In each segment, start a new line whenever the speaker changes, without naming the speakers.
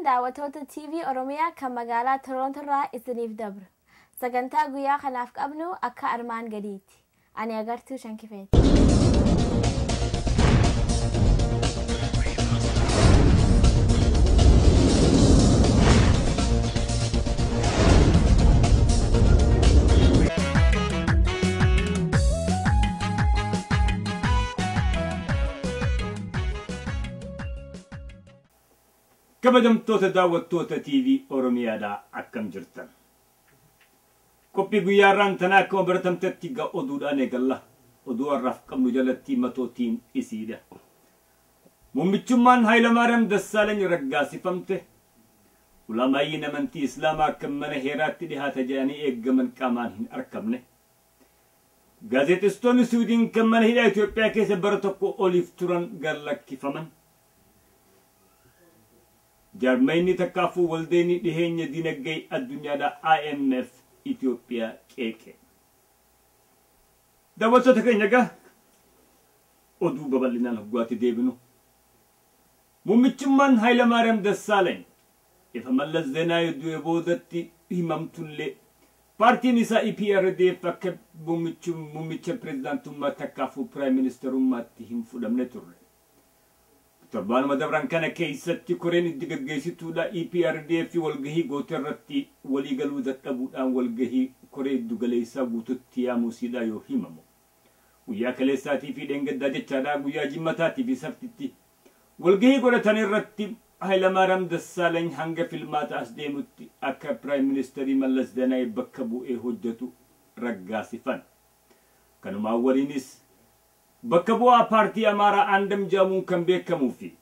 jirtan daawwattoota TV Oromiyaa kan magaalaa Toronto irraa isiniif dabra. Sagantaa guyyaa kanaaf qabnu akka armaan gadiiti. Ani agartuu Shankifeeti.
kabajamtoota daawwattoota TV Oromiyaadhaa akkam jirtan. Qophii guyyaarraan tanaa akkuma baratamtetti ga oduudhaan eegalla. Oduu har'aaf qabnu jalatti matootiin isiidha. Muummichummaan Hayilamaariyaam Dassaalany raggaasifamte. Ulamaayyiin amantii Islaamaa akka mana heeraatti dhihaata jedhanii eeggaman qaamaan hin argamne. Gaazexeessitoonni Suudiin kan mana hidhaa Itoophiyaa keessa bara tokko oliif turan gallakkifaman. Jarmayni takkaafuu waldeeni dhiheenya dinagdee addunyaadhaa IMF Itoophiyaa qeeqe. Daawwattoota keenya egaa oduu babal'inaan hoggaatti deebinu. Muummichummaan Hayilamaariyaam Dassaalany ifa Mallas Zeenaawii du'e boodatti himamtullee paartiin isaa EPRDF akka muummicha pireezidaantummaa takkaafuu piraayim ministerummaatti hin fudhamne turre. Torbaanuma dabran kana keessatti koreen itti gaggeessituudha EPRDF walgahii goote irratti waliigaluu dadhabuudhaan walgahii koree iddu galeessaa guututti yaamuusiidha yoo himamu. Guyyaa kaleessaatii fi dheengaddaa jechaadhaa guyyaa jimmataatii fi sabtitti walgahii godhatan irratti Hayilamaariyaam Dassaalany hanga filmaata as deemutti akka piraayim ministerii Mallas Zeenaawii bakka bu'ee hojjetu raggaasifan. Kanumaan waliinis bakka bu'aa paartii Amaaraa Andam jedhamuun kan beekamuu fi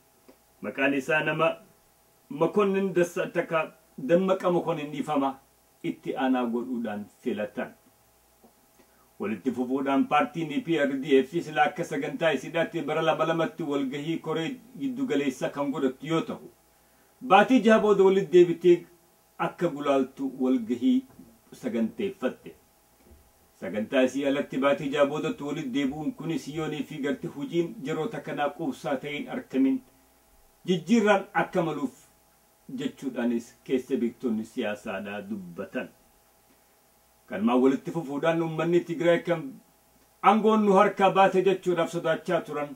maqaan isaa nama Makonnin Dammaqa Makonnin dhiifama itti aanaa godhuudhaan filatan. Walitti fufuudhaan paartiin EPRDF sila akka sagantaa isiidhaatti bara lamatti walgahii koree giddu galeessaa kan godhattu yoo ta'u, baatii jaha booda walitti deebitee akka gulaaltu walgahii saganteeffatte. Sagantaa isii alatti baatii jaha boodatti walitti deebi'uun kunis yoonii fi garti hojiin yeroota kanaa quubsaa ta'een argamin jijjiirraan akka maluuf jechuudhaanis keessa beektonni siyaasaadhaa dubbatan. Kanumaan walitti fufuudhaan uummanni Tigraay kan aangoon nu harkaa baate jechuudhaaf sodaachaa turan.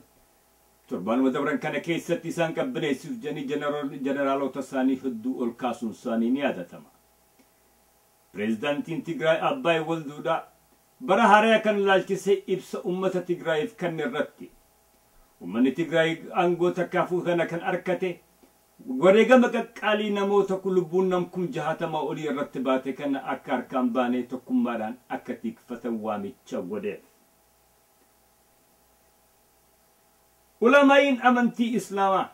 Torbaanuma dabran kana keessatti isaan qabbaneessuuf jedhanii jeneraalota isaanii hedduu ol kaasuun isaanii ni yaadatama. Pireezidaantiin Tigraay Abbaay Walduudhaa bara haaraa kan ilaalchisee ibsa uummata Tigraayiif kan irratti uummanni Tigraay aangoo takkaafuu kana kan arkate wareegama qaqqaalii namoota lubbuun namkum 60 olii irratti baate kana akka harkaan baanee tokkummaadhaan akka tikfatan waamicha godheef. Ulamaa'iin amantii Islaamaa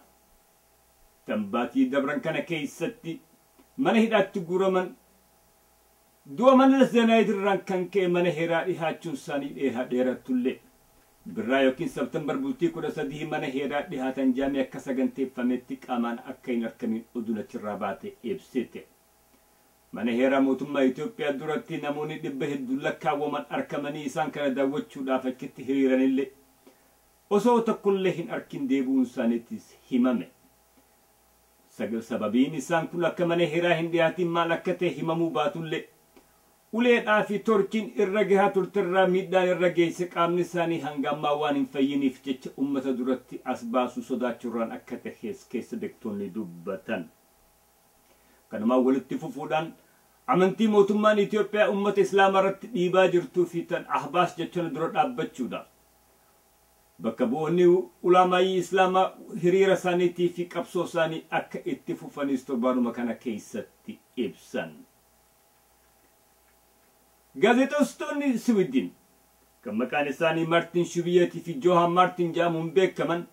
tambaatii dabran kana keessatti mana hidhaatti guuraman du'a Mallas Zeenaawii irraan kan ka'e mana heeraa dhihaachuun isaanii dheerattullee. Birraa yookiin Septembar bultii 13 mana heeraa dhihaatan jaamee akka saganteeffametti qaamaan akka hin argamin oduun achirraa baate ibsite. Mana heeraa mootummaa Itoophiyaa duratti namoonni 100 lakkaawwaman argamanii isaan kana daawwachuudhaaf achitti hiriiranillee osoo tokkollee hin arkin deebi'uun isaaniittis himame. Sababiin isaan kun akka mana heeraa hin dhiyaatin maal akka ta'e himamuu baatullee uleedhaa fi torkiin irra gahaa turtirraa miidhaan irra geesse qaamni isaanii hanga ammaa waan hin fayyiniif jecha uummata duratti as baasuu sodaachuurraan akka ta'es keessa beektonni dubbatan. Kanumaan walitti fufuudhaan amantii mootummaan Itoophiyaa uummata Islaamaa irratti dhiibaa jirtuu fi tan ahbaas jechuun dura dhaabbachuudhaaf bakka bu'oonni ulamaayii Islaamaa hiriira isaaniitii fi qabsoo isaanii akka itti fufanis torbaanuma kana keessatti ibsan. Gaazexeessitoonni Suudiin kan maqaan isaanii Maartin Shubiyeetii fi Johan Maartin jedhamuun beekaman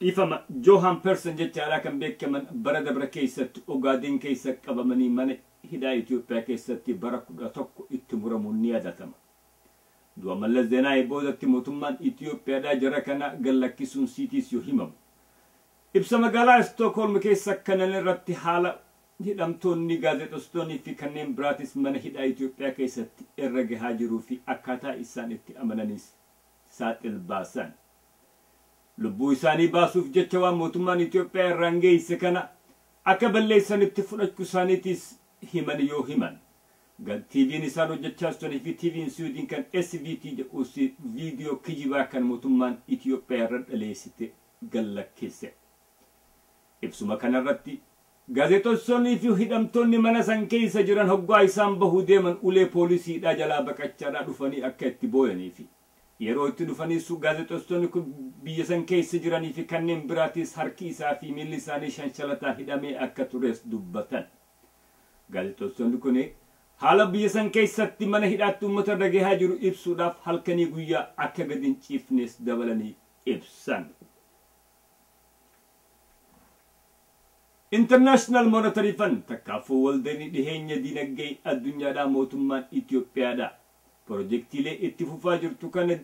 dhiifama Johan Persson jechaadhaa kan beekaman bara dabra keessatti Ogaadeen keessa qabamanii mana hidhaa Itoophiyaa keessatti bara 11 itti muramuun ni yaadatama. Du'a Mallas Zeenaawii boodatti mootummaan Itoophiyaadhaa jara kana gallakkisuun siitiis yoo himamu. Ibsa magaalaa Stookholm keessa kanan irratti haala hidhamtoonni gaazexeessitoonni fi kanneen biraatis mana hidhaa Itoophiyaa keessatti irra gahaa jiruu fi akkaataa isaan itti amananis saaxil baasan. Lubbuu isaanii baasuuf jecha waan mootummaan Itoophiyaa irraan geesse kana akka balleessanitti fudhachuu isaaniitis himan yoo himan. TV'n isaan hojjechaa turanii fi TV'n Sweden kan SVT jedhus viidiyoo kijibaa kan mootummaan Itoophiyaa irra dhaleessite gallakkeesse. Ibsuma kanarratti gaazexeessonni fi hidhamtoonni mana san keessa jiran hoggaa isaan bahuu deeman ulee poolisiidhaa jalaa baqachaadhaa dhufanii akka itti booyanii fi yeroo itti dhufanii gaazexeessonni kun biyya san keessa jiranii fi kanneen biraatis harki isaa fi miilli isaanii shanshalataan hidhamee akka tures dubbatan. Gaazexeessonni kun haala biyya san keessatti mana hidhaatti uummata irra gahaa jiru ibsuudhaaf halkanii guyyaa akka gadi hin ciifnes dabalanii ibsan. International Monetary Fund takkaafuu waldanii dhiheenya dinagdee addunyaadhaa mootummaan Itoophiyaadhaa pirojektiilee itti fufaa jirtu kana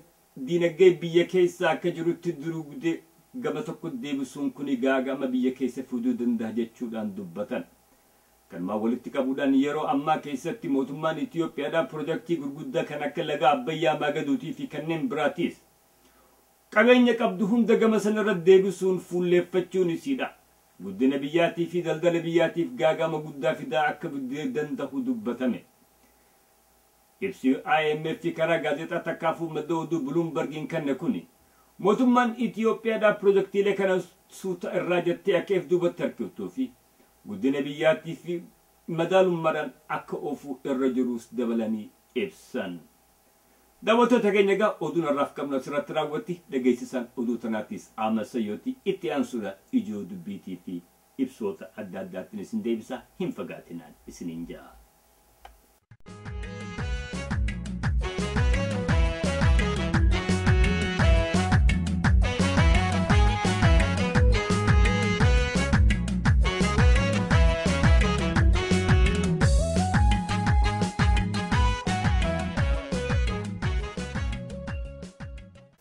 dinagdee biyya keessa akka jirutti durugdee gama tokko deebisuun kun gaagama biyya keessa fiduu danda'a jechuudhaan dubbatan. Kanumaan walitti qabuudhaan yeroo ammaa keessatti mootummaan Itoophiyaadhaa pirojektii gurguddaa kan akka laga Abbayyaa Magaduutii fi kanneen biraatis qabeenya qabdu hunda gama sanarra deebisuun fuulleeffachuun isiidha. Guddina biyyaatii fi daldala biyyaatiif gaagama guddaa fidaa akka danda'u dubbatame. Ibsi IMF fi karaa gaazexaa takkaafuu madda oduu Bloombergin kanne kuni mootummaan Itoophiyaadhaa pirojektiilee kana suuta irraa jettee akka duubatti harkiftuu fi guddina biyyaatii fi madaalummaadhaan akka oofuu irra jirus dabalanii ibsan. Daawwattoota keenya egaa oduun har'aaf qabnu asirratti raawwatti dhageessisan oduu tanaatis Amasayyooti itti aansuudha ijoo dubbiitii fi ibsoota adda addaattiin isin deebisa hin fagaatinaan isiniin ja'a.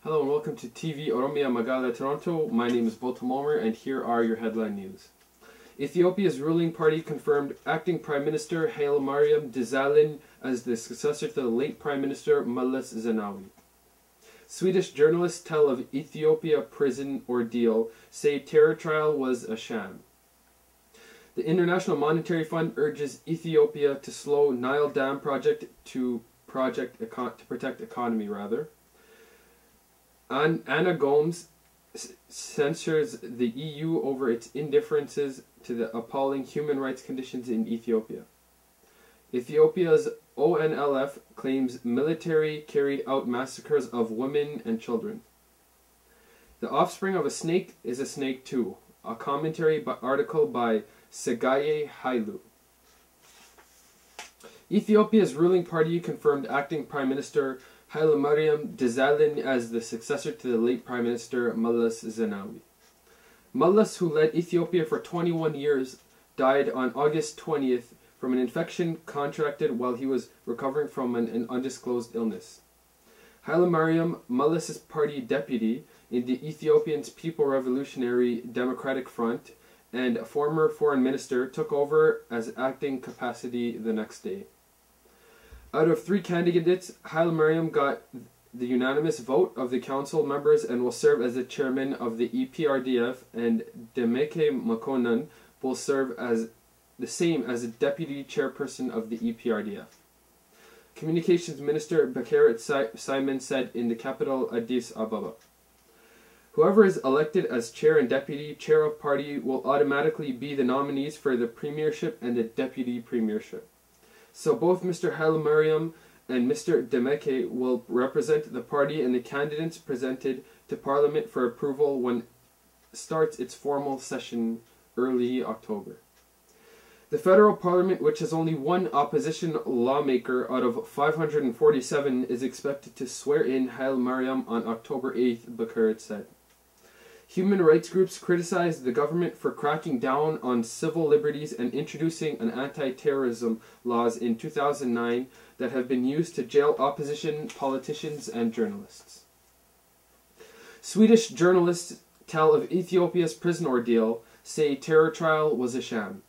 Hello and welcome to Tvoromiyaamagaalaatoronto. My name is Boltamomer and here are your headline news. Ethiopia's ruling party confirmed acting Prime Minister Hailemariam Desalegn as the successor to the late Prime Minister Meles Zenawi. Swedish journalists tell of Ethiopia prison ordeal, say terror trial was a sham. The International Monetary Fund urges Ethiopia to slow Nile Dam project to protect economy rather. Anna Gomes censures the EU over its indifferences to the appalling human rights conditions in Ethiopia. Ethiopia's ONLF claims military carried out massacres of women and children. The offspring of a snake is a snake too. A commentary article by Segaye Hailu. Ethiopia's ruling party confirmed acting Prime Minister Hailemariam Desalegn as the successor to the late Prime Minister Meles Zenawi. Meles, who led Ethiopia for 21 years, died on August 20th from an infection contracted while he was recovering from an undisclosed illness. Hailemariam, Meles's party deputy in the Ethiopian's People Revolutionary Democratic Front and former foreign minister, took over as acting capacity the next day. Out of 3 candidates, Hailemariam got the unanimous vote of the council members and will serve as the chairman of the EPRDF, and Demeke Makonnen will serve as the same as the deputy chairperson of the EPRDF. Communications Minister Bakaret Simon said in the capital Addis Ababa. Whoever is elected as chair and deputy chair of party will automatically be the nominees for the premiership and the deputy premiership. So both Mr. Hailemariam and Mr. Demeke will represent the party and the candidates presented to Parliament for approval when it starts its formal session early October. The federal parliament, which has only one opposition lawmaker out of 547, is expected to swear in Hailemariam on October 8th, Bakaret said. Human rights groups criticized the government for cracking down on civil liberties and introducing an anti-terrorism laws in 2009 that have been used to jail opposition politicians and journalists. Swedish journalists tell of Ethiopia's prison ordeal, say terror trial was a sham.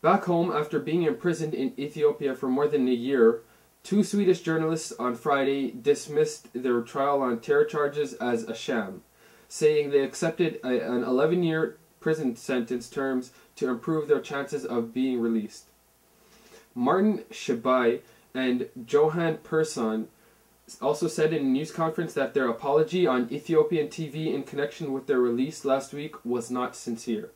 Back home, after being imprisoned in Ethiopia for more than a year, 2 Swedish journalists on Friday dismissed their trial on terror charges as a sham, saying they accepted an 11-year prison sentence terms to improve their chances of being released. Martin Shabai and Johan Persson also said in a news conference that their apology on Ethiopian TV in connection with their release last week was not sincere.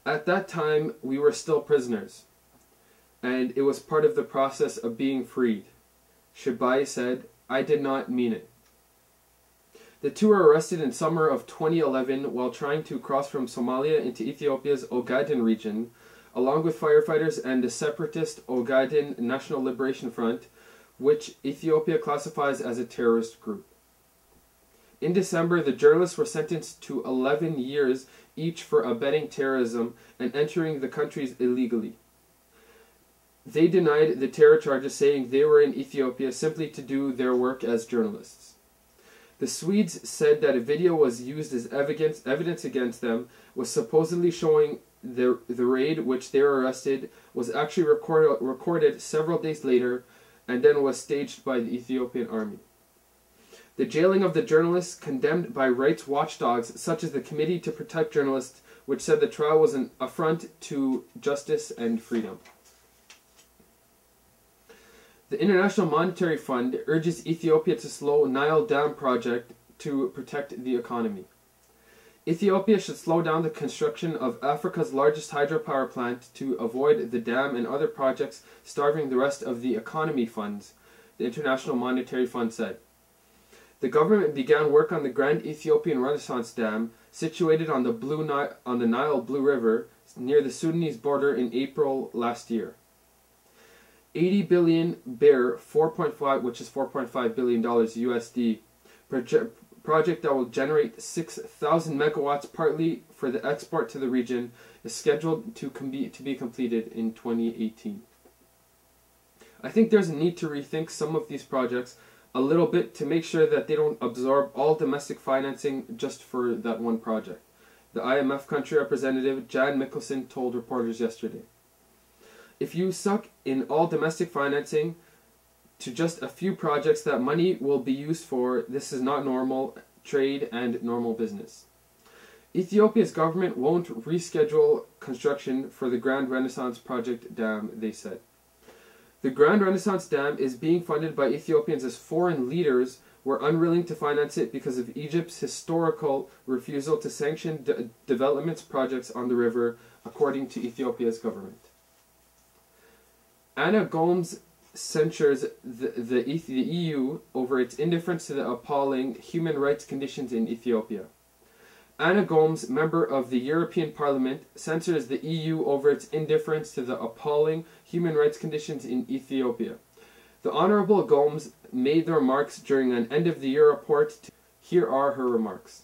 At that time, we were still prisoners, and it was part of the process of being freed. Shabai said, "I did not mean it." The two were arrested in summer of 2011 while trying to cross from Somalia into Ethiopia's Ogaden region, along with firefighters and the separatist Ogaden National Liberation Front, which Ethiopia classifies as a terrorist group. In December, the journalists were sentenced to 11 years each for abetting terrorism and entering the countries illegally. They denied the terror charges, saying they were in Ethiopia simply to do their work as journalists. The Swedes said that a video was used as evidence against them, was supposedly showing the raid which they were arrested, was actually recorded several days later, and then was staged by the Ethiopian army. The jailing of the journalists, condemned by rights watchdogs such as the Committee to Protect Journalists, which said the trial was an affront to justice and freedom. The International Monetary Fund urges Ethiopia to slow Nile Dam project to protect the economy. Ethiopia should slow down the construction of Africa's largest hydropower plant to avoid the dam and other projects starving the rest of the economy funds, the International Monetary Fund said. The government began work on the Grand Ethiopian Renaissance Dam, situated on the Nile Blue River, near the Sudanese border in April last year. 80 billion birr, which is $4.5 billion USD, project that will generate 6,000 megawatts partly for the export to the region, is scheduled to be completed in 2018. I think there's a need to rethink some of these projects a little bit to make sure that they don't absorb all domestic financing just for that one project, the IMF country representative Jan Mikkelsen told reporters yesterday. If you suck in all domestic financing to just a few projects that money will be used for, this is not normal trade and normal business. Ethiopia's government won't reschedule construction for the Grand Renaissance Project Dam, they said. The Grand Renaissance Dam is being funded by Ethiopians as foreign leaders were unwilling to finance it because of Egypt's historical refusal to sanction development projects on the river, according to Ethiopia's government. Anna Gomes censures the EU over its indifference to the appalling human rights conditions in Ethiopia. Anna Gomes, member of the European Parliament, censors the EU over its indifference to the appalling human rights conditions in Ethiopia. The Honourable Gomes made the remarks during an end-of-the-year report. Here are her remarks.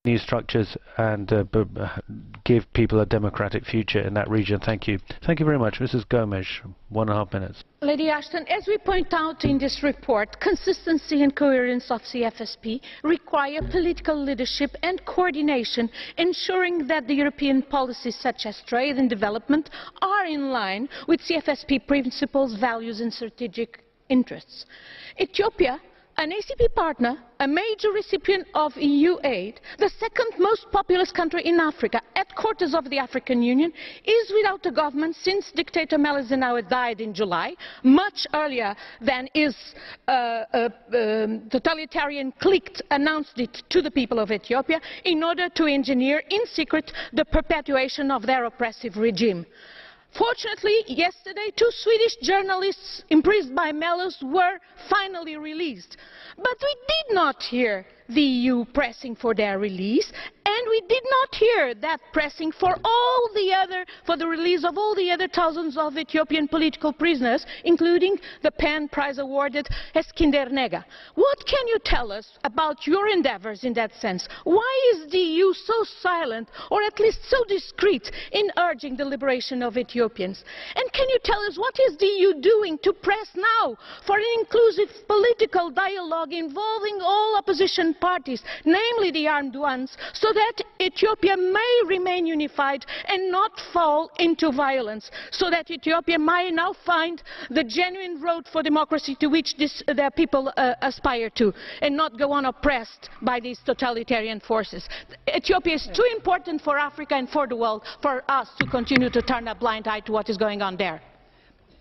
New structures and give people a democratic future in that region. Thank you. Thank you very much. Mrs. Gomes, 1.5 minutes.
Lady Ashton, as we point out in this report, consistency and coherence of CFSP require political leadership and coordination, ensuring that the European policies such as trade and development are in line with CFSP principles, values and strategic interests. Ethiopia, an ACP partner, a major recipient of EU aid, the second most populous country in Africa, headquarters of the African Union, is without a government since dictator Meles Zenawi died in July, much earlier than his totalitarian clique announced it to the people of Ethiopia in order to engineer in secret the perpetuation of their oppressive regime. Fortunately, yesterday, 2 Swedish journalists imprisoned by Meles were finally released. But we did not hear the EU pressing for their release, and we did not hear that pressing for the release of all the other thousands of Ethiopian political prisoners, including the PEN Prize awarded Eskinder Nega. What can you tell us about your endeavours in that sense? Why is the EU so silent, or at least so discreet, in urging the liberation of Ethiopians? And can you tell us what is the EU doing to press now for an inclusive political dialogue involving all opposition parties, namely the armed ones, so that Ethiopia may remain unified and not fall into violence, so that Ethiopia may now find the genuine road for democracy to which their people aspire to, and not go on oppressed by these totalitarian forces. Ethiopia is too important for Africa and for the world for us to continue to turn a blind eye to what is going on there.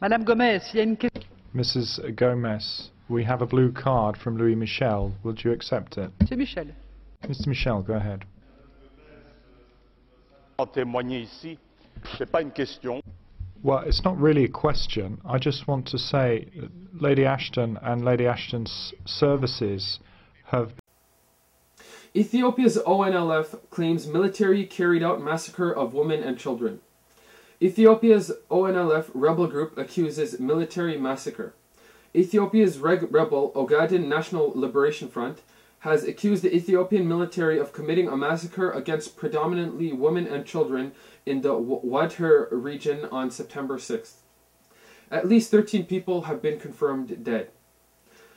Madame Gomez, il y a une question.
Mrs. Gomez, we have a blue card from Louis Michel. Would you accept it?
Monsieur Michel.
Mr. Michel, go ahead. Well, it's not really a question. I just want to say Lady Ashton and Lady Ashton's services have...
Ethiopia's ONLF claims military carried out massacre of women and children. Ethiopia's ONLF rebel group accuses military massacre. Ethiopia's rebel Ogaden National Liberation Front has accused the Ethiopian military of committing a massacre against predominantly women and children in the Wadhir region on September 6th. At least 13 people have been confirmed dead.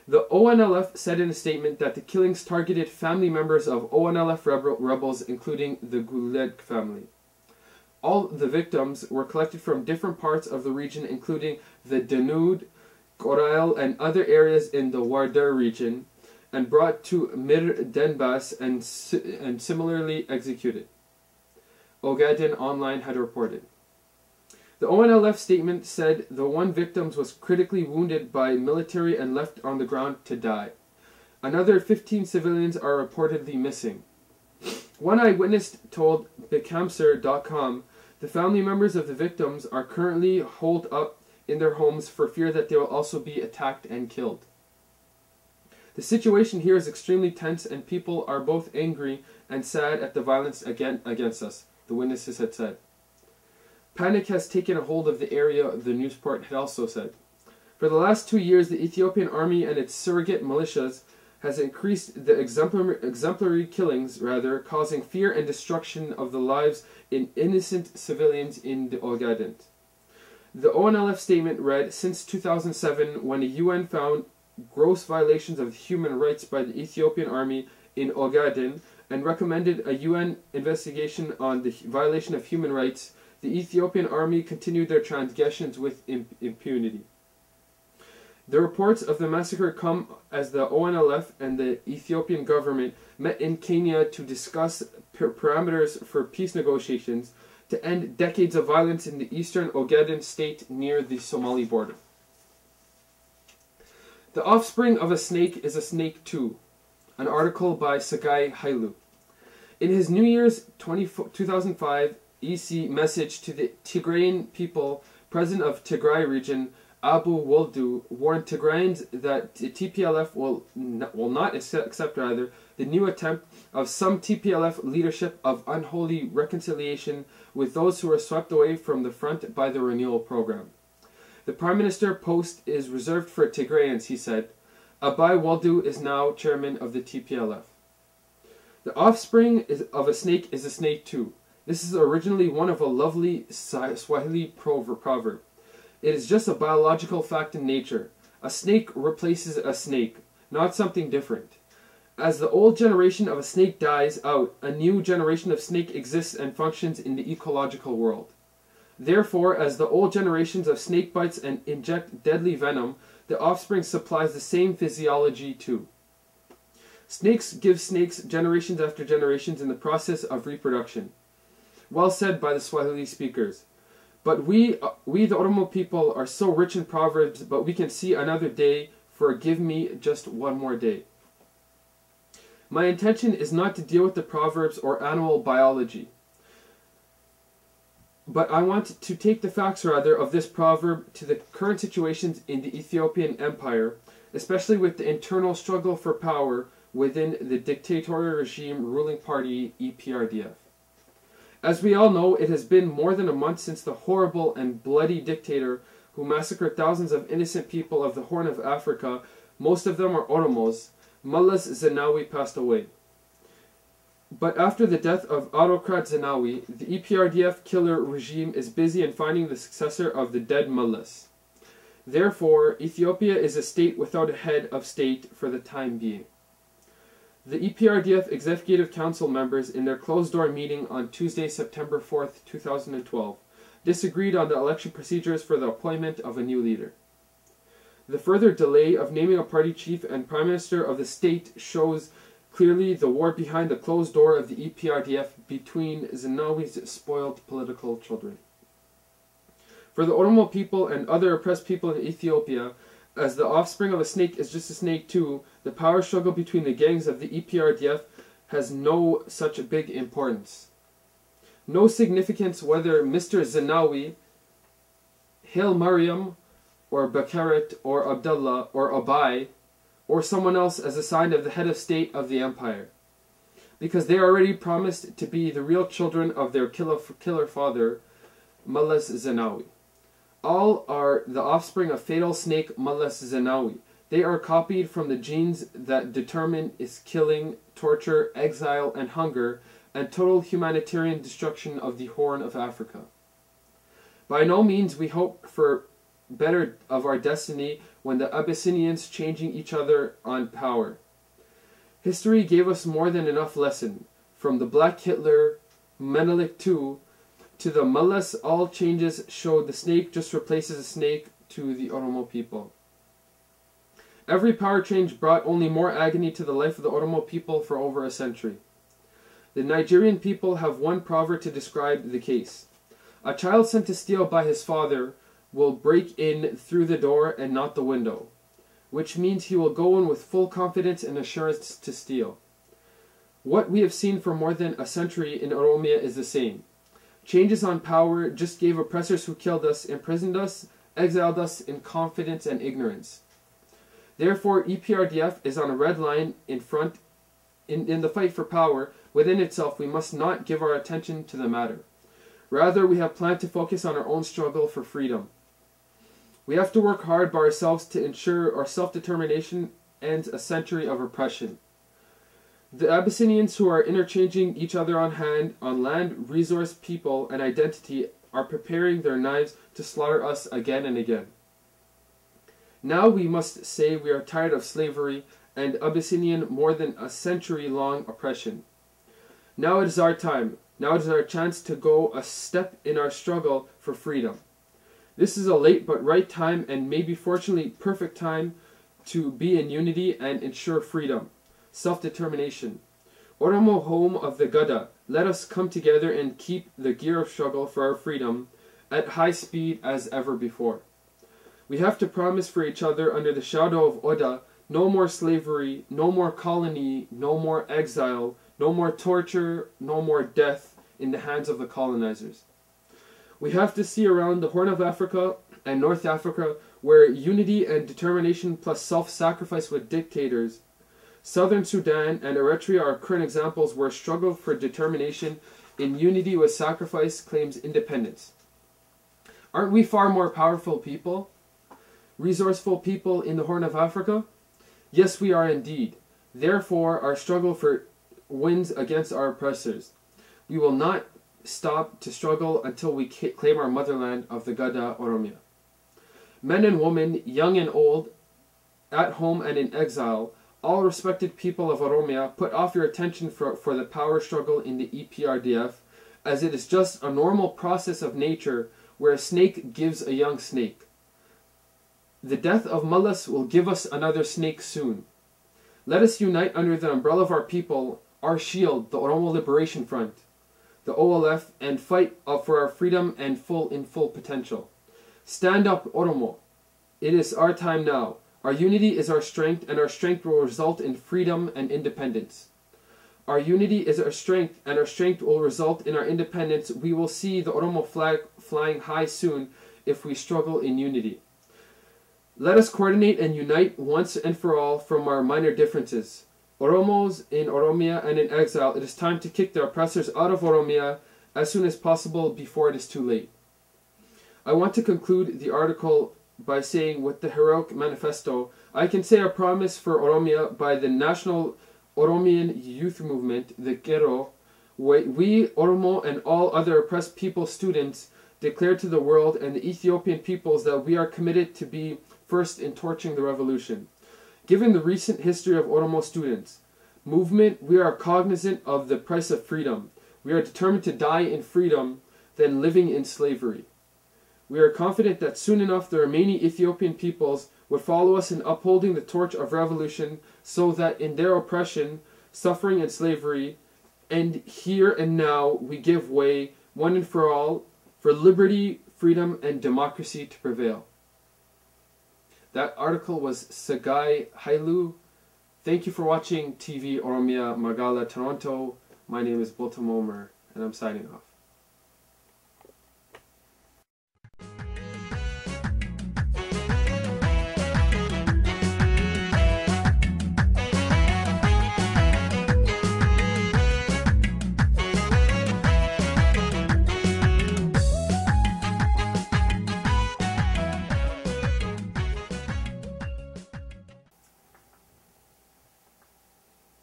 The ONLF said in a statement that the killings targeted family members of ONLF rebels, including the Guleg family. All the victims were collected from different parts of the region, including the Danud, Korail, and other areas in the Wadhir region, and brought to Mir Denbas and similarly executed, Ogaden Online had reported. The ONLF statement said the one victim was critically wounded by military and left on the ground to die. Another 15 civilians are reportedly missing. One eyewitness told Bekamser.com the family members of the victims are currently holed up in their homes for fear that they will also be attacked and killed. The situation here is extremely tense and people are both angry and sad at the violence against us, the witnesses had said. Panic has taken a hold of the area, the news report had also said. For the last 2 years, the Ethiopian army and its surrogate militias has increased the exemplary killings, causing fear and destruction of the lives in innocent civilians in the Ogaden. The ONLF statement read, since 2007, when the UN found gross violations of human rights by the Ethiopian army in Ogaden and recommended a UN investigation on the violation of human rights, the Ethiopian army continued their transgressions with impunity. The reports of the massacre come as the ONLF and the Ethiopian government met in Kenya to discuss parameters for peace negotiations to end decades of violence in the eastern Ogaden state near the Somali border. The offspring of a snake is a snake too. An article by Sagai Hailu. In his New Year's 2005 EC message to the Tigrayan people, President of Tigray region, Abu Woldu, warned Tigrayans that the TPLF will not accept the new attempt of some TPLF leadership of unholy reconciliation with those who are swept away from the front by the renewal program. The Prime Minister post is reserved for Tigrayans, he said. Abai Woldu is now chairman of the TPLF. The offspring of a snake is a snake too. This is originally one of a lovely Swahili proverb. It is just a biological fact in nature. A snake replaces a snake, not something different. As the old generation of a snake dies out, a new generation of snake exists and functions in the ecological world. Therefore, as the old generations of snake bites and inject deadly venom, the offspring supplies the same physiology too. Snakes give snakes generations after generations in the process of reproduction. Well said by the Swahili speakers. But we the Oromo people, are so rich in proverbs, but we can see another day, for give me just one more day. My intention is not to deal with the proverbs or animal biology, but I want to take the facts of this proverb to the current situations in the Ethiopian Empire, especially with the internal struggle for power within the dictatorial regime ruling party EPRDF. As we all know, it has been more than a month since the horrible and bloody dictator who massacred thousands of innocent people of the Horn of Africa, most of them are Oromos, Mallas Zenawi, passed away. But after the death of autocrat Zenawi, the EPRDF killer regime is busy in finding the successor of the dead mullahs. Therefore, Ethiopia is a state without a head of state for the time being. The EPRDF Executive Council members, in their closed-door meeting on Tuesday, September 4th, 2012, disagreed on the election procedures for the appointment of a new leader. The further delay of naming a party chief and prime minister of the state shows clearly the war behind the closed door of the EPRDF between Zenawi's spoiled political children. For the Oromo people and other oppressed people in Ethiopia, as the offspring of a snake is just a snake too, the power struggle between the gangs of the EPRDF has no such big importance. No significance whether Mr. Zenawi, Hail Mariam, or Bakaret, or Abdullah, or Abai, or someone else as assigned of the head of state of the empire, because they are already promised to be the real children of their killer father, Mallas Zenawi. All are the offspring of fatal snake Mallas Zenawi. They are copied from the genes that determine its killing, torture, exile, and hunger, and total humanitarian destruction of the Horn of Africa. By no means we hope for better of our destiny when the Abyssinians changing each other on power. History gave us more than enough lesson, from the Black Hitler, Menelik II, to the Mallas. All changes showed the snake just replaces a snake to the Oromo people. Every power change brought only more agony to the life of the Oromo people for over a century. The Nigerian people have one proverb to describe the case. A child sent to steal by his father will break in through the door and not the window, which means he will go in with full confidence and assurance to steal. What we have seen for more than a century in Oromia is the same. Changes on power just gave oppressors who killed us, imprisoned us, exiled us in confidence and ignorance. Therefore, EPRDF is on a red line in front in the fight for power. Within itself, we must not give our attention to the matter. Rather, we have planned to focus on our own struggle for freedom. We have to work hard by ourselves to ensure our self-determination ends a century of oppression. The Abyssinians who are interchanging each other on land, resource, people, and identity are preparing their knives to slaughter us again and again. Now we must say we are tired of slavery and Abyssinian more than a century-long oppression. Now it is our time. Now it is our chance to go a step in our struggle for freedom. This is a late but right time, and maybe fortunately perfect time, to be in unity and ensure freedom, self-determination. Oromo, home of the Gada, let us come together and keep the gear of struggle for our freedom at high speed as ever before. We have to promise for each other under the shadow of Oda, no more slavery, no more colony, no more exile, no more torture, no more death in the hands of the colonizers. We have to see around the Horn of Africa and North Africa where unity and determination plus self-sacrifice with dictators. Southern Sudan and Eritrea are current examples where struggle for determination in unity with sacrifice claims independence. Aren't we far more powerful people? Resourceful people in the Horn of Africa? Yes, we are indeed. Therefore, our struggle for wins against our oppressors. We will not stop to struggle until we claim our motherland of the Gada Oromia. Men and women, young and old, at home and in exile, all respected people of Oromia, put off your attention for the power struggle in the EPRDF, as it is just a normal process of nature where a snake gives a young snake. The death of Mallas will give us another snake soon. Let us unite under the umbrella of our people, our shield, the Oromo Liberation Front, the OLF, and fight for our freedom and in full potential. Stand up, Oromo. It is our time now. Our unity is our strength, and our strength will result in freedom and independence. Our unity is our strength, and our strength will result in our independence. We will see the Oromo flag flying high soon if we struggle in unity. Let us coordinate and unite once and for all from our minor differences. Oromos in Oromia and in exile, it is time to kick the oppressors out of Oromia as soon as possible before it is too late. I want to conclude the article by saying with the Heroic Manifesto, I can say a promise for Oromia by the National Oromian Youth Movement, the Kero. We, Oromo, and all other oppressed people students declare to the world and the Ethiopian peoples that we are committed to be first in torching the revolution. Given the recent history of Oromo students, movement, we are cognizant of the price of freedom. We are determined to die in freedom than living in slavery. We are confident that soon enough the remaining Ethiopian peoples would follow us in upholding the torch of revolution so that in their oppression, suffering, and slavery, and here and now we give way, one and for all, for liberty, freedom, and democracy to prevail. That article was Sagai Hailu. Thank you for watching TV Tvoromiyaamagaalaatoronto. My name is Boltam Omer, and I'm signing off.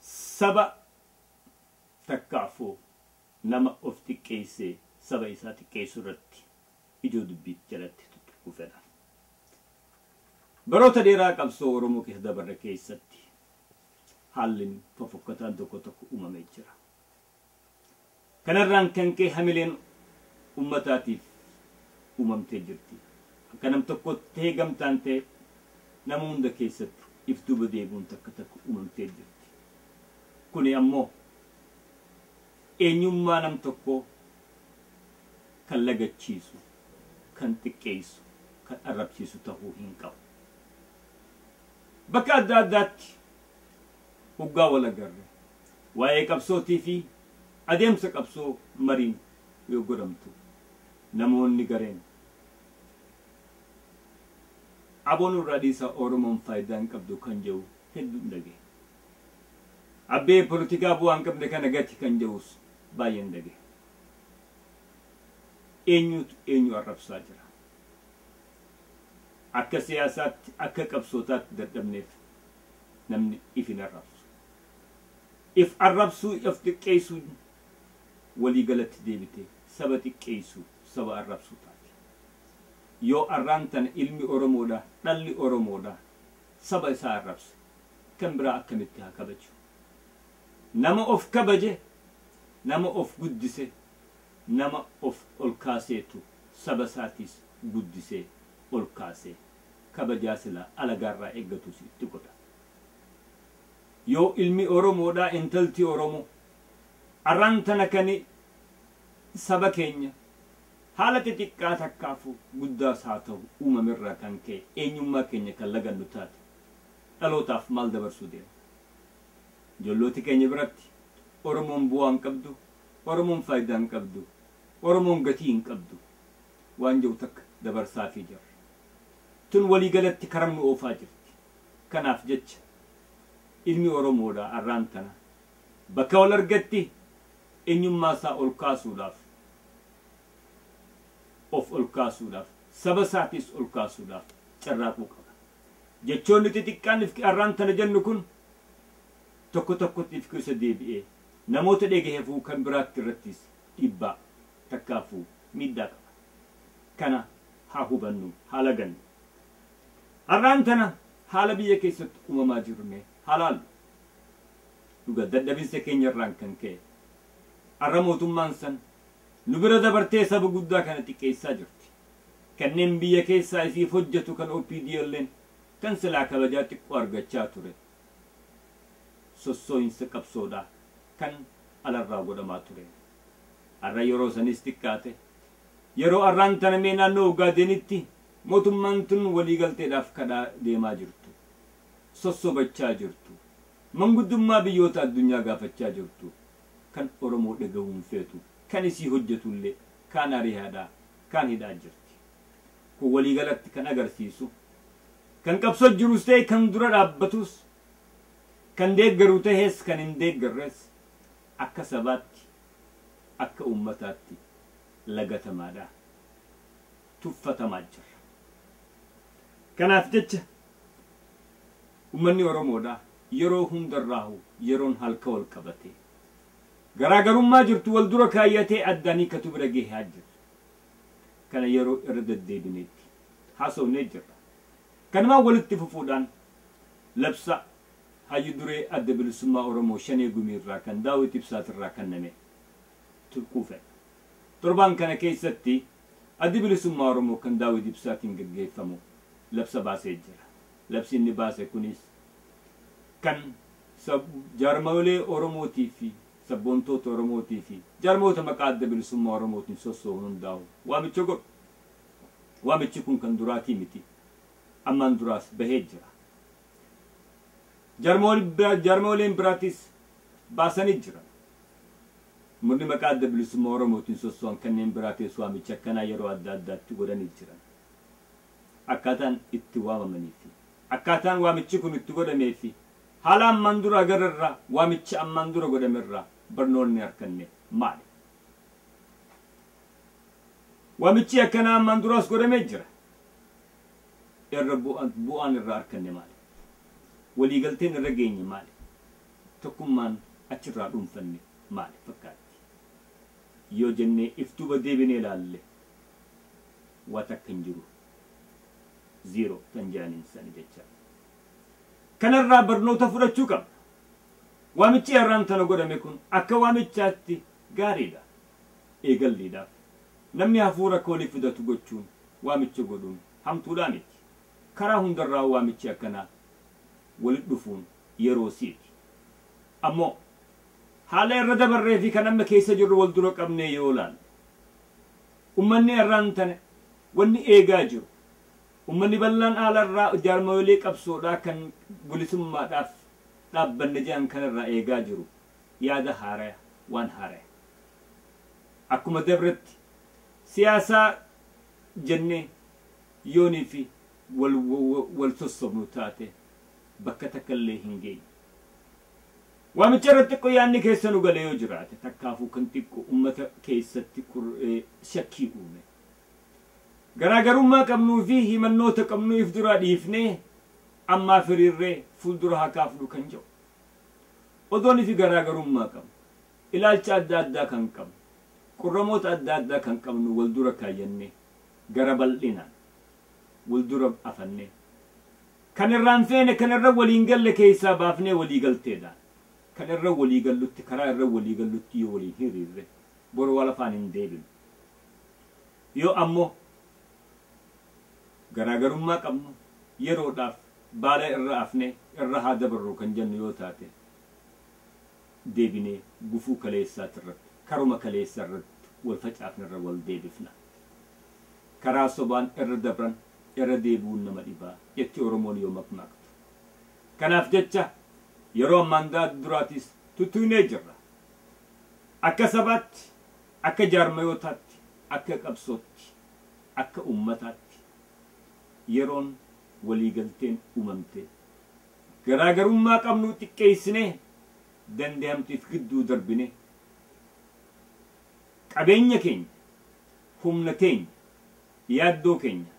Saba takkaafu nama of xiqqeessee saba isaa xiqqeessu irratti ijoo dubbii jalatti tuttuquu fedha. Baroota dheeraa qabsoo Oromoo keessa dabarre keessatti haalli fofokkataan tokko tokko uumamee jira. Kanarraan kan ka'e hamileen uummataatiif uumamtee jirti. Akka nam tokko ta'ee gamtaan ta'e nama hunda keessatti iftuu deebi'uun takka takka uumamtee jirti. Kuni ammoo eenyummaa nam tokko kan lagachiisu, kan xiqqeessu, kan arrabsiisu ta'uu hin qabu. Bakka adda addaatti hoggaa wal agarre waa'ee qabsootii fi adeemsa qabsoo mariin yoo godhamtu namoonni gareen aboon irraa dhiisa Oromoon faayidaa hin qabdu kan jedhu hedduun dhage. Abbee politikaa bu'aan qabne kana gati kan jedhus baay'een dhage. Eenyutu eenyu arrabsaa jira. Akka siyaasaatti akka qabsootaatti dadhabneef namni if hin arrabsu. If arrabsuu if xiqqeessuu walii galatti deebite saba xiqqeessuu saba arrabsuu taate. Yoo arraan tana ilmi Oromoodha dhalli Oromoodha saba isaa arrabse kan biraa akkamitti haa kabaju. Nama of kabaje, nama of guddise, nama of ol kaaseetu saba isaatis guddisee ol kaasee kabajaa sila alagaarraa eeggatu sitti godha. Yoo ilmi Oromoodhaa intalti Oromoo arraan tana kani saba keenya haala xixiqqaa takkaafu guddaas haa ta'u uumamirraa kan ka'e eenyummaa keenya kan lagannu taate dhalootaaf maal dabarsuu deema. Jollooti keenya biratti Oromoon bu'aa hin qabdu, Oromoon faayidaa hin qabdu, Oromoon gatii hin qabdu waan jiru takka dabarsaafii jirra. Tun walii galatti karamnu oofaa jirti. Kanaaf jecha ilmi Oromoodhaa arraan tana bakka wal argatti eenyummaa isaa ol kaasuudhaaf of ol kaasuudhaaf saba isaatis ol kaasuudhaaf carraaquu qaba. Jechoonni xixiqqaan arraan tana jennu kun tokko tokkotti keessa deebi'ee namoota dhegeefuu kan biraatti irrattis dhiibbaa takkaafuu miidhaa qaba. Kana haa hubannu haa lagannu. Arraan tana haala biyya keessatti uumamaa jirne halaalu. Dhuga dadhabinsa keenya irraan kan ka'e arra mootummaan san nu bira dabartee saba guddaa kana xiqqeessaa jirti. Kanneen biyya keessaa isiif hojjetu kan OPDL'n kan silaa kabajaa xiqqoo argachaa ture. Sossoo'insa qabsoodhaa kan alarraa godhamaa ture. Arra yeroo sanis xiqqaate yeroo arraan tana mee naannoo Ogaadenitti mootummaan tun waliigalteedhaaf kadhaa deemaa jirtu. Sossobachaa jirtu. Manguddummaa biyyoota addunyaa gaafachaa jirtu. Kan Oromoo dhagahuun feetu. Kan isii hojjetullee kaan ari'aadhaa kaan hidhaa jirti. Kun waliigalatti kan agarsiisu kan qabsoo jirus ta'e kan dura dhaabbatus kan deeggaru ta'es kan hin deeggarres akka sabaatti akka ummataatti lagatamaadha. Tuffatamaa jira. Kanaaf jecha ummanni Oromoodha yeroo hundarraahu yeroon halka wal qabate garaagarummaa jirtu wal dura kaayyatee addaanii katu bira gehaa jiru. Kana yeroo irra deddeebineetti haasofnee jirra. Kanumaan walitti fufuudhaan labsa hayyu duree adda bilisummaa Oromoo Shanee Gumiirraa kan Daawit Ibsaatirraa kenname tuquufe. Torbaan kana keessatti addi bilisummaa Oromoo kan Daawit Ibsaatiin gaggeeffamu labsa baasee jira. Labsi inni baase kunis kan jaarmolee Oromootii fi sabboontoota Oromootii fi jaarmoota maqaa adda bilisummaa Oromootiin sossoo'uun hundaa'u waamicha godhu. Waamichi kun kan duraatii miti. Ammaan duraas bahee jira. Jaarmoleen biraatis baasanii jira. Murni maqaa adda bilisummaa Oromootiin sossoo'an kanneen biraatis waamicha akkanaa yeroo adda addaatti godhanii jiran. Akkaataan itti waamamanii fi akkaataan waamichi kun itti godhamee fi haala ammaan dura agararraa waamicha ammaan dura godhamerraa barnoonni arganne maali? Waamichi akkanaa ammaan duraas godhamee jira. Irra bu'aan irraa arganne maali? Waliigalteen irra geenye maali? Tokkummaan achirraa dhuunfanne maali fakkaatti? Yoo jennee iftuuba deebinee ilaalle waa takka hin jiru. Zero kan jedhaniin sani jecha. Kanarraa barnoota fudhachuu qabna. Waamichi irraan tana godhame kun akka waamichaatti gaariidha. Eegalliidhaaf. Namni hafuura akka walii fidatu gochuun waamicha godhuun hamtuudhaa miti. Karaa hundarraa waamichi akkanaa walitti dhufuun yeroo siiti. Ammoo haala irra dabarree fi kan amma keessa jirru wal dura qabnee yoo ilaalle. Ummanni irraan tana wanni eegaa jiru. Ummanni bal'aan haalarraa jaarmolee qabsoodhaa kan bilisummaadhaaf dhaabbanne jedhan kanarraa eegaa jiru. Yaada haaraa waan haaraa. Akkuma dabretti siyaasaa jennee yoonii fi wal sossobnu taate bakka takkallee hin geenye. Waamicha irratti xiqqoo yaadni keessa nu galee yoo jiraate takkaafuu kan xiqqoo ummata keessatti shakkii uume. Garaagarummaa qabnuu fi himannoota qabnuuf dura dhiifnee ammaa firiirree fuuldura haa kaafnu kan jedhu. Odoonii fi garaagarummaa qabnu. Ilaalcha adda addaa kan qabnu. Qurramoota adda addaa kan qabnu wal dura kaayyannee gara bal'inaan wal dura afannee kan irraan feene kan irra waliin galle keessaa baafnee walii galteedhaan kan irra walii gallutti karaa irra walii gallutti yoo waliin hiriirre boru wal afaan hin deebinu. Yoo ammoo garaagarummaa qabnu yeroodhaaf baala irra afnee irra haa dabarru kan jennu yoo taate deebinee gufuu kaleessaatirratti karuma kaleessa irratti wal facaafne irra wal deebifna. Karaa sobaan irra dabran irra deebi'uun nama dhibaa jetti Oromoon yoo makmaaktu. Kanaaf jecha yeroo ammaan duraatis tuttuunee jirra. Akka sabaatti, akka jaarmayootaatti, akka qabsootti, akka ummataatti yeroon waliigalteen uumamte. Garaagarummaa qabnu xiqqeessinee dandeemtiif gidduu darbine. Qabeenya keenya, humna keenya, yaaddoo keenya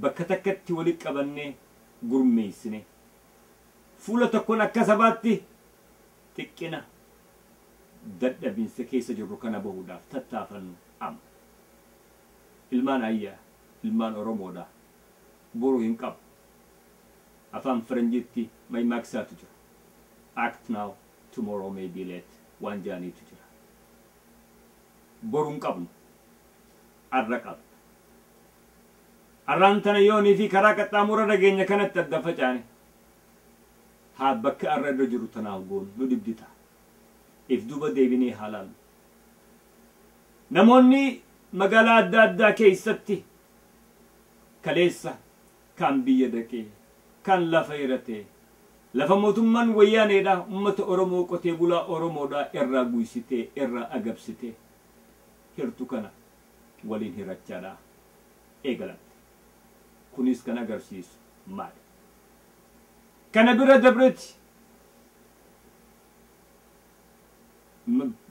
bakka takkatti walitti qabannee gurmeessine. Fuula tokkoon akka sabaatti xiqqina dadhabinsa keessa jirru kana bahuudhaaf tattaafannu amma. Ilmaan ayyaa, ilmaan Oromoodhaa boru hin qabu. Afaan Faranjiitti maymaaksisaatu jira. Act now, tomorrow may be late waan jaaniitu jira. Boru hin qabnu. Arra qabna. Arraan tana yoonii fi karaa qaxxaamura nageenya kanatti adda facaane. Haa bakka arra irra jiru tanaaf goonu nu dibdita. If duba deebinee haalaalu. Namoonni magaalaa adda addaa keessatti kaleessa kan biyya dhaqee kan lafa hiratee lafa mootummaan wayyaaneedhaa ummata Oromoo qotee bulaa Oromoodhaa irraa guysitee irraa agabsitee hirtu kana waliin hirachaadhaa eegalatte. Kunis kan agarsiisu maali? Kana bira dabreti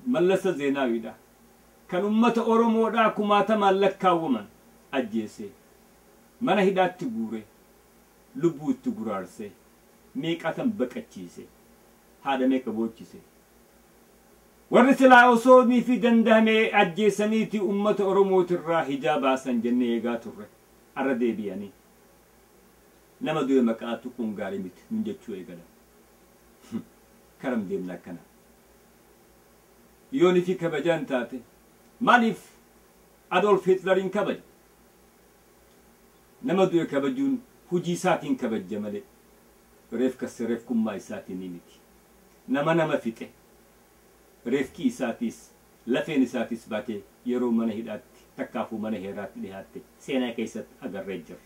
Mallasa Zeenaawiidha. Kan ummata Oromoodhaa kumaatamaan lakkaawwaman ajjeesee mana hidhaatti guure lubbuu itti guraarsee meeqatan baqachiise haadha meeqa boochise. Warri silaa osoo fi danda'amee ajjeesaniiti ummata Oromootirraa hijaa baasan jennee eegaa turre arra deebi'anii nama du'e maqaa tuquun gaarii miti nun jechuu eegalan. karam deemna kana yooni fi kabajaan taate maaliif Adolf Hitlerin kabaj nama du'e kabajuun hujii isaatiin kabajja malee reef kasse reef kummaa isaatiin ni miti nama fixe reefki isaatis lafeen isaatis baatee yeroo mana hidhaatti takkaafuu mana heeraatti dhihaatte seenaa keessatti agarree jirra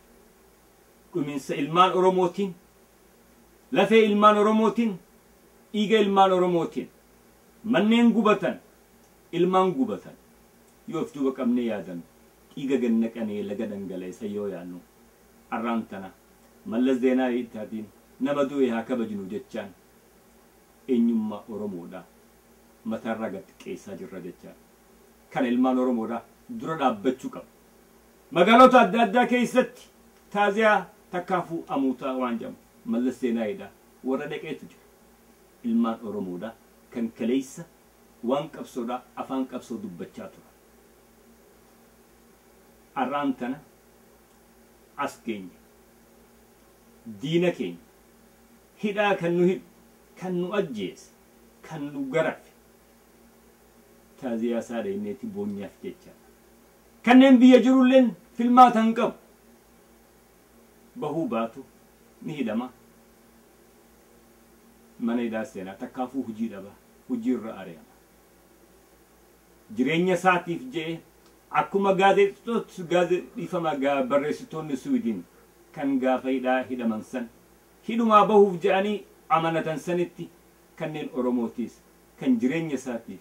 dhumiinsa ilmaan Oromootiin lafee ilmaan Oromootiin dhiiga ilmaan Oromootiin manneen gubatan ilmaan gubatan yoo of duuba qabnee yaadan dhiiga gannaqanee laga dhangaleessa yoo yaannu arraan tana Mallas Zeenaawii itaatiin nama du'e haa kabajnu jechaan eenyummaa Oromoodhaa mataarraa gad xiqqeessaa jirra jechaan kana ilmaan Oromoodhaa dura dhaabbachuu qaba magaalota adda addaa keessatti taaziyaa takkaafuu amuutaa waan jedhamu Mallas Zeenaawiidhaa warra dhaqeetu jira ilmaan Oromoodhaa kan kaleessa waan qabsoodhaa afaan qabsoo dubbachaa tura arraan tana as keenya diina keenya hidhaa kan nu ajjeese kan nu garafe taaziyaa isaa dhayneeti boonyaaf jechaadha kanneen biyya jirulleen filmaatan qabu bahuu baatu ni hidhama mana hidhaa seenaa takkaafuu hujii dhaba hujii irra ari'ama jireenya isaatiif jee akkuma gaazexeessitoonni barreessitoonni Suwiidin kan gaafa hidhaa hidhaman san hidhumaa bahuuf je'anii amanatan sanitti kanneen Oromootiis kan jireenya isaatiif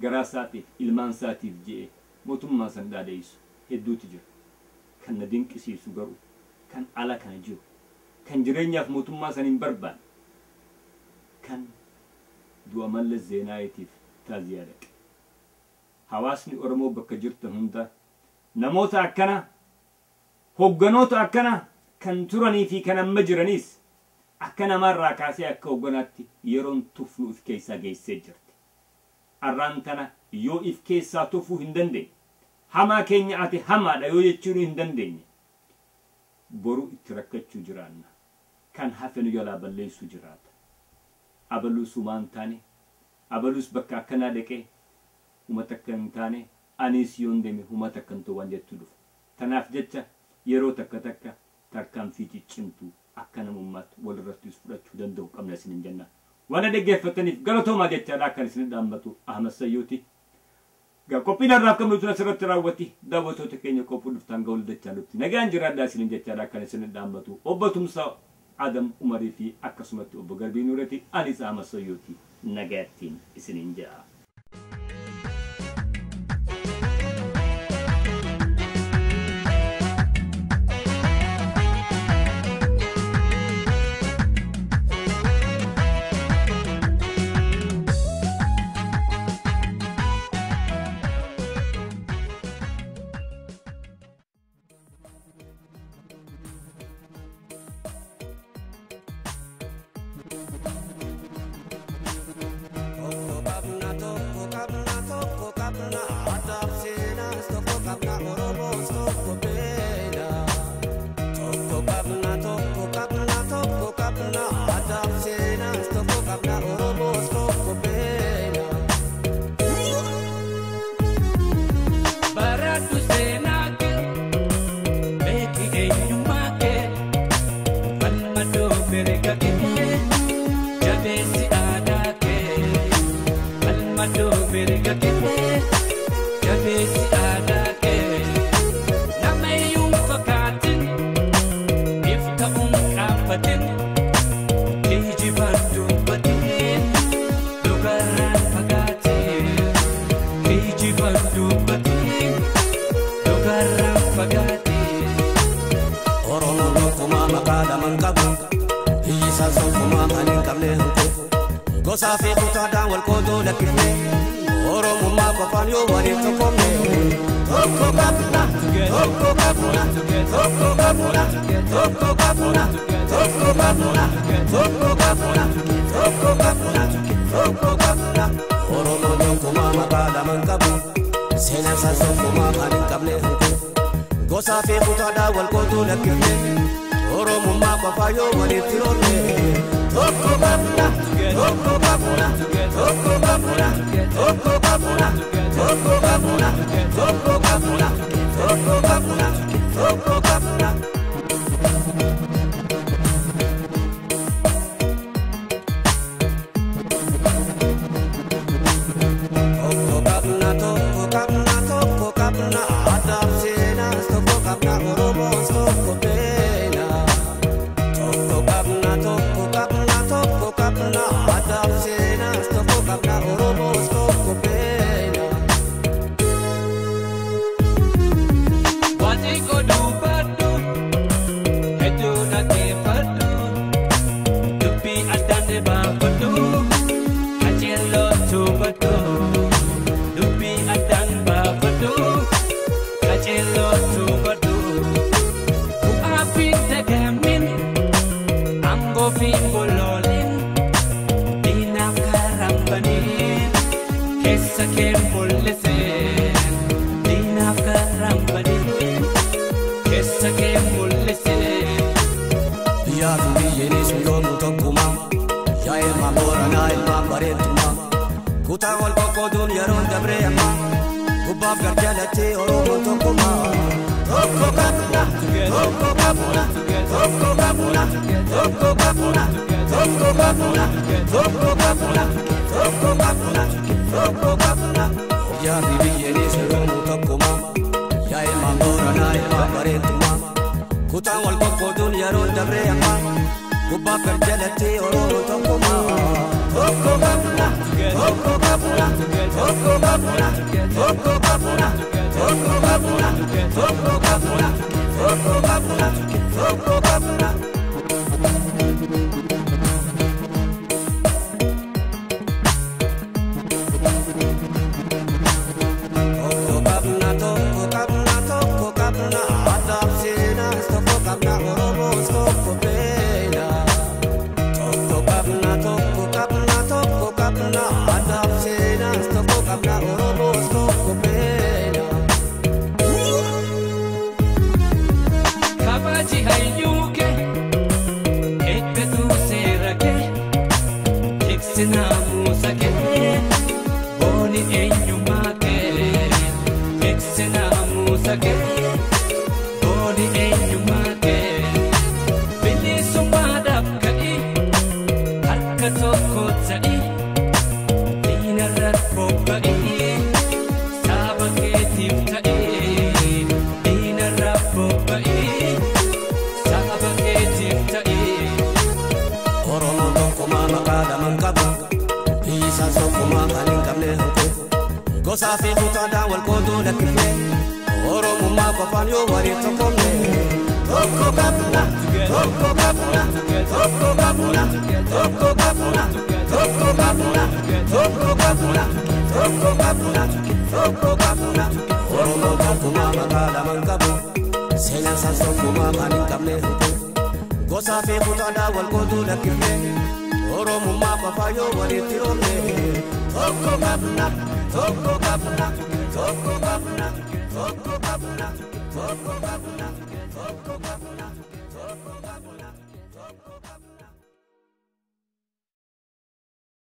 garaa isaatiif ilmaan isaatiif jee mootummaa san dhaadheessu hedduutu jira kan na dinqisiisu garuu kan ala kana jiru kan jireenyaaf mootummaa san hin barbaanne kan du'a Mallas Zeenaawiitiif taaziyaa dhaqe hawaasni Oromoo bakka jirtan hunda namoota akkana hogganoota akkana kan turanii fi kan amma jiraniis akka namarraa kaasee akka hogganaatti yeroon tufnu if keessaa geessee jirti arraan tana yoo if keessaa tufuu hin dandeenye hamaa keenya ati hamaadha yoo jechuun hin dandeenye boru itti rakkachuu jiraanna kan hafenu jalaa balleessuu jiraata abaluus umaan taane abaluus bakka akkanaa dhaqee umata kan taane anis yoon deeme umata kan to waan jettu dhufu tanaaf jecha yeroo takka tarkaanfii ciccimtuu akka namummaatti walirratti fudhachuu danda'u qabna isin jenna waan dhaggeeffataniif galatoomaa jechaadha kan isin dhaammatu Ahmad Sayyooti qophiin irraa kan nuti asirratti raawwati daawwattoota keenya qophii dhuftan ga'uu dachaa nutti nagaan jiraadhaa isin jechaadha kan isin dhaammatu obbo Tumsaa Adam Umarii fi akkasumatti obbo Garbii Nuurati anis Ahmad Sayyooti nagaattiin isin jaa
Gosafi kutadaan wal qoodoo lakkifne Oromummaa qofaan yoo waliin tokkomne tokko qabna tokko qabna tokko qabna tokko qabna tokko qabna tokko qabna tokko qabna tokko qabna Oromoon yookumaa maqaa laman qabu seenaan isaa tokkummaa kan hin qabne Gosafi kutadaan wal qoodoo lakkifne Oromummaa qofaan yoo waliin tiroonne Tokko